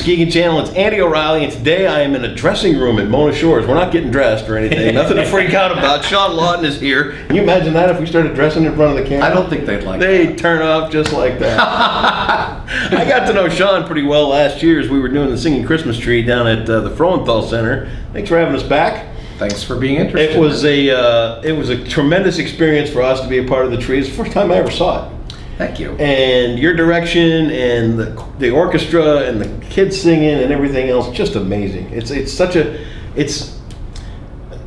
Muskegon Channel. It's Andy O'Reilly, and today I am in a dressing room at Moan Shores. We're not getting dressed or anything. Nothing to freak out about. Shawn Lawton is here. Can you imagine that if we started dressing in front of the camera? I don't think they'd like They'd turn off just like that. I got to know Shawn pretty well last year as we were doing the Singing Christmas Tree down at the Frohenthal Center. Thanks for having us back. Thanks for being interested. It was a tremendous experience for us to be a part of the tree. It's the first time I ever saw it. Thank you. And your direction and the orchestra and the kids singing and everything else, just amazing.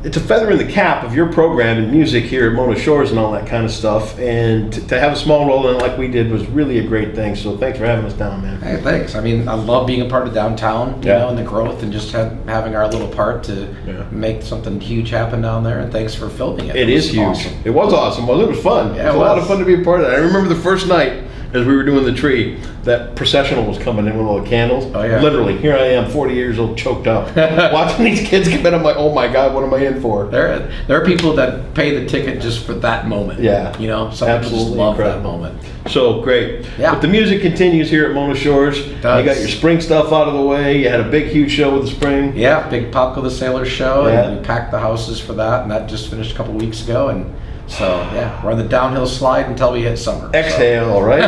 It's a feather in the cap of your program and music here at Moan Shores and all that kind of stuff. And to have a small role in it like we did was really a great thing. So thanks for having us down, man. Hey, thanks. I mean, I love being a part of downtown, you know, and the growth, and just having our little part to make something huge happen down there. And thanks for filming it. It is huge. Awesome. It was awesome. Well, it was fun. Yeah, it was a lot of fun to be a part of that. I remember the first night as we were doing the tree, that processional was coming in with all the candles. Oh, yeah. Literally, here I am, 40 years old, choked up. Watching these kids come in, I'm like, oh my God, what am I in for? There are people that pay the ticket just for that moment. Yeah. You know, some people just love that moment. So great. Yeah. But the music continues here at Moan Shores. You got your spring stuff out of the way. You had a big, huge show with the spring. Yeah, big Popco the Sailor show, and we packed the houses for that, and that just finished a couple weeks ago. And so, yeah, we're on the downhill slide until we hit summer. Exhale, right?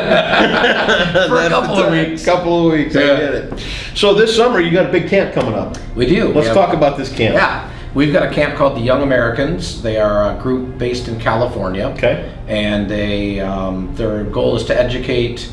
For a couple of weeks. Couple of weeks, I get it. So this summer, you got a big camp coming up. We do. Let's talk about this camp. Yeah. We've got a camp called the Young Americans. They are a group based in California. Okay. And their goal is to educate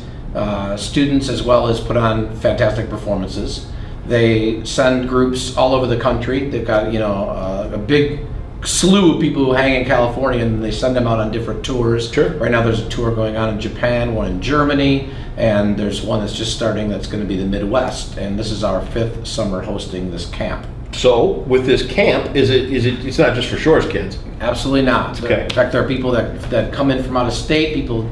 students as well as put on fantastic performances. They send groups all over the country. They've got, a big slew of people who hang in California, and they send them out on different tours. Sure. Right now there's a tour going on in Japan, one in Germany, and there's one that's just starting that's going to be the Midwest. And this is our 5th summer hosting this camp. So with this camp, it's not just for Shores kids? Absolutely not. Okay. In fact, there are people that come in from out of state. People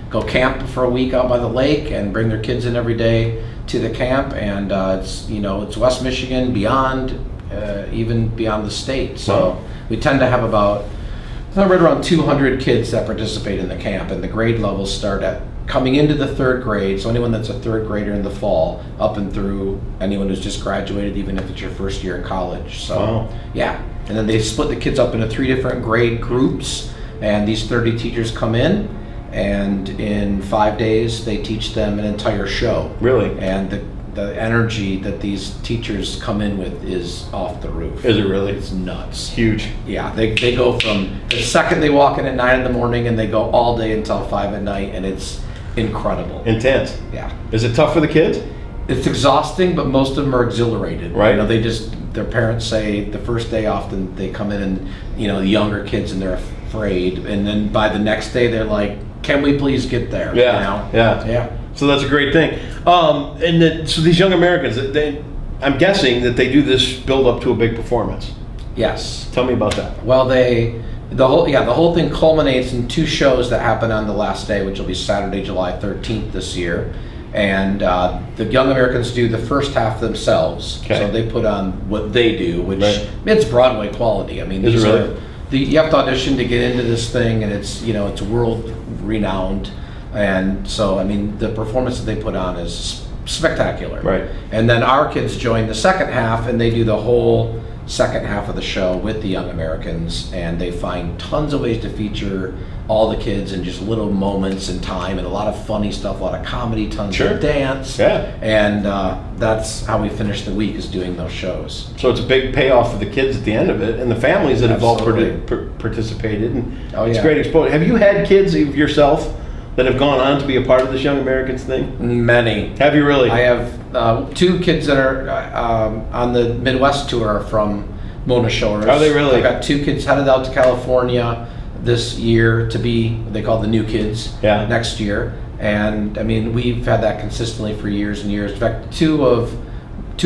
go camp for a week out by the lake and bring their kids in every day to the camp. And it's West Michigan, beyond, even beyond the state. So we tend to have about right around 200 kids that participate in the camp, and the grade levels start at coming into the 3rd grade, so anyone that's a 3rd grader in the fall, up and through anyone who's just graduated, even if it's your first year in college. So yeah, and then they split the kids up into 3 different grade groups, and these 30 teachers come in, and in 5 days they teach them an entire show. Really? And the energy that these teachers come in with is off the roof. Is it really? It's nuts. Huge. Yeah, they go from the second they walk in at 9 in the morning, and they go all day until 5 at night, and it's incredible. Intense. Yeah. Is it tough for the kids? It's exhausting, but most of them are exhilarated. Right. Their parents say the first day often they come in and, the younger kids, and they're afraid, and then by the next day they're like, can we please get there? Yeah. Yeah. So that's a great thing. So these Young Americans, I'm guessing that they do this build up to a big performance. Yes. Tell me about that. Well, the whole thing culminates in 2 shows that happen on the last day, which will be Saturday, July 13th this year. And the Young Americans do the first half themselves. Okay. So they put on what they do, which it's Broadway quality. I mean, is it really? You have to audition to get into this thing, and it's it's world renowned. And so, I mean, the performance that they put on is spectacular. Right. And then our kids join the second half, and they do the whole second half of the show with the Young Americans, and they find tons of ways to feature all the kids in just little moments in time, and a lot of funny stuff, a lot of comedy, tons of dance. Yeah. And that's how we finish the week, is doing those shows. So it's a big payoff for the kids at the end of it, and the families that have all participated. And it's great exposure. Have you had kids yourself that have gone on to be a part of this Young Americans thing? Many. Have you really? I have 2 kids that are on the Midwest tour from Moan Shores. Are they really? I've got 2 kids headed out to California this year to be, they call the new kids, next year. And I mean, we've had that consistently for years and years. In fact, 2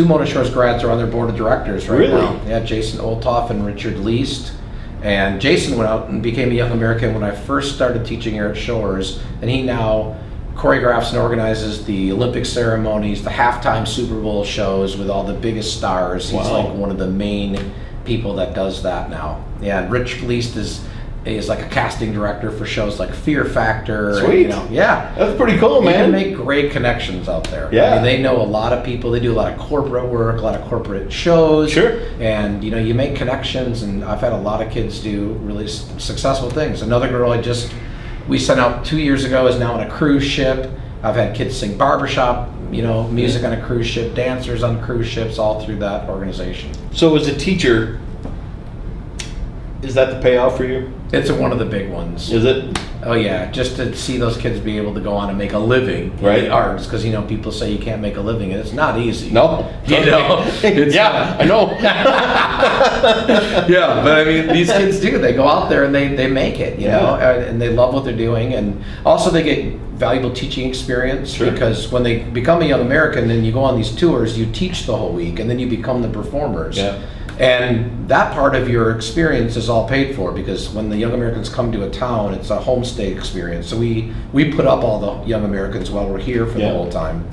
Moan Shores grads are on their board of directors right now. Yeah, Jason Olthoff and Richard Least. And Jason went out and became a Young American when I first started teaching here at Shores, and he now choreographs and organizes the Olympic ceremonies, the halftime Super Bowl shows with all the biggest stars. He's like one of the main people that does that now. Yeah, and Rich Least is is like a casting director for shows like Fear Factor. Sweet. You know, yeah. That's pretty cool, You man. can make great connections out there. Yeah. I mean, they know a lot of people. They do a lot of corporate work, a lot of corporate shows. Sure. And, you know, you make connections, and I've had a lot of kids do really successful things. Another girl we sent out 2 years ago is now on a cruise ship. I've had kids sing barbershop, you know, music on a cruise ship, dancers on cruise ships, all through that organization. So as a teacher, is that the payoff for you? It's one of the big ones. Is it? Oh yeah, just to see those kids be able to go on and make a living in Right. the arts, because you know people say you can't make a living, and it's not easy. No. You know, it's yeah, I know. Yeah, but I mean, these kids do. They go out there and they make it, you know, and they love what they're doing, and also they get valuable teaching experience. Sure. Because when they become a young American and you go on these tours, you teach the whole week, and then you become the performers. Yeah. And that part of your experience is all paid for, because when the Young Americans come to a town, it's a homestay experience. So we put up all the Young Americans while we're here for the whole time.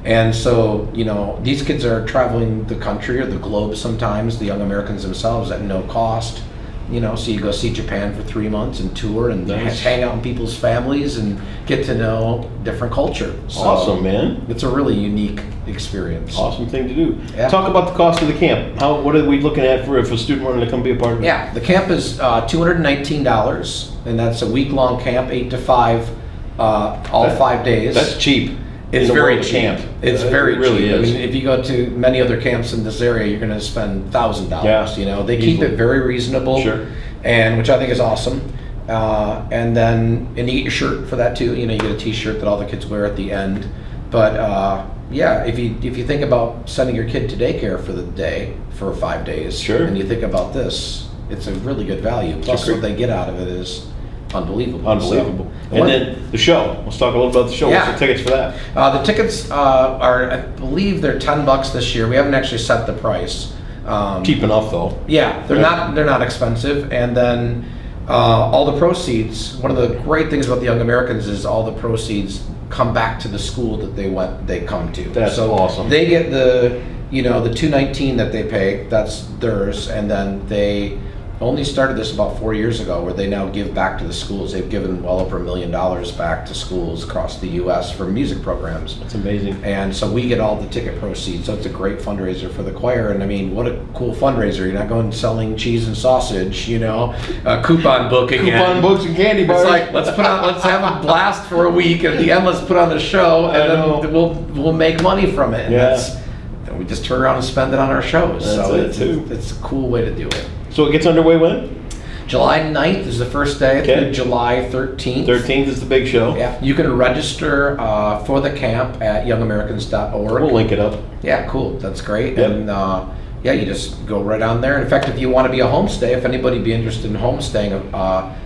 And so, you know, these kids are traveling the country or the globe sometimes, the Young Americans themselves, at no cost. You know, so you go see Japan for 3 months and tour and hang out in people's families and get to know different culture. So Awesome, man. it's a really unique experience. Awesome thing to do. Yeah. Talk about the cost of the camp. What are we looking at for if a student wanted to come be a part of it? Yeah, the camp is $219, and that's a week-long camp, 8 to 5, all 5 days. That's cheap. It's in the very world of cheap. camp. It's It very really cheap. is. I mean, if you go to many other camps in this area, you're going to spend $1,000. Yeah, You know, they keep easily. it very reasonable, Sure. and which I think is awesome. And you get your shirt for that too. You know, you get a T-shirt that all the kids wear at the end. But yeah, if you think about sending your kid to daycare for the day for 5 days, Sure. and you think about this, it's a really good value. Plus, Sure. what they get out of it is unbelievable. Unbelievable. So, And then the show. Let's talk a little about the show. Yeah. What's the tickets for that? the tickets are, I believe, they're $10 this year. We haven't actually set the price. Cheap enough, though. Yeah, they're Yeah. not expensive. And then all the proceeds. One of the great things about the Young Americans is all the proceeds come back to the school that they come to. That's so awesome. They get the $219 that they pay. That's theirs, and then they only started this about 4 years ago, where they now give back to the schools. They've given well over $1 million back to schools across the U.S. for music programs. That's amazing. And so we get all the ticket proceeds. So it's a great fundraiser for the choir. And I mean, what a cool fundraiser. You're not going selling cheese and sausage, you know, coupon booking. Coupon books and candy bars. It's like, let's have a blast for a week. And at the end, let's put on a show, and then we'll make money from it. And then we just turn around and spend it on our shows. That's so it, too. it's a cool way to do it. So it gets underway when? July 9th is the first day through July 13th. 13th is the big show. Yeah, you can register for the camp at youngamericans.org. We'll link it up. Yeah, cool. That's great. Yep. And yeah, you just go right on there. In fact, if you want to be a homestay, if anybody be interested in homestaying,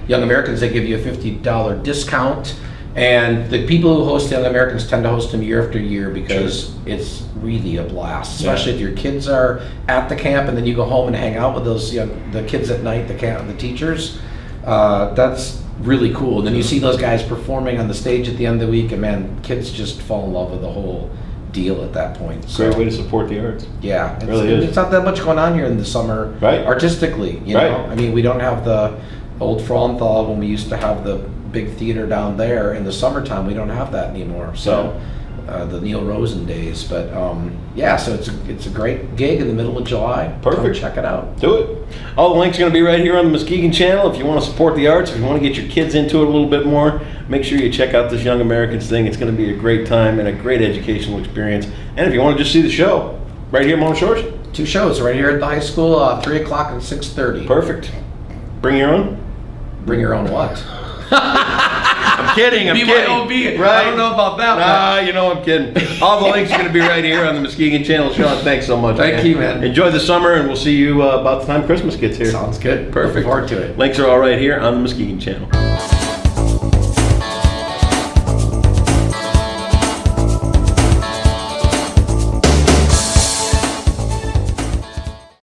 Young Americans, they give you a $50 discount. And the people who host Young Americans tend to host them year after year, because it's really a blast, especially if your kids are at the camp and then you go home and hang out with the kids at night, the teachers. That's really cool. And then you see those guys performing on the stage at the end of the week, and man, kids just fall in love with the whole deal at that point. So, Great way to support the arts. yeah, It really is. It's not that much going on here in the summer, Right. artistically. You Right. know, I mean, we don't have the old Frauenthal when we used to have the big theater down there in the summertime. We don't have that anymore. So the Neil Rosen days, but yeah, so it's a great gig in the middle of July. Perfect. Come check it out. Do it. All the links are going to be right here on the Muskegon channel. If you want to support the arts, if you want to get your kids into it a little bit more, make sure you check out this Young Americans thing. It's going to be a great time and a great educational experience. And if you want to just see the show, right here at Moan Shores. 2 shows right here at the high school, 3 o'clock and 6:30. Perfect. Bring your own. Bring your own what? I'm kidding. I'm BYOB. kidding. I don't know about that one. Nah, you know I'm kidding. All the links are going to be right here on the Muskegon channel. Sean, thanks so much. Thank you, man. Enjoy the summer, and we'll see you about the time Christmas gets here. Sounds good. Perfect. Looking forward to it. Links are all right here on the Muskegon channel.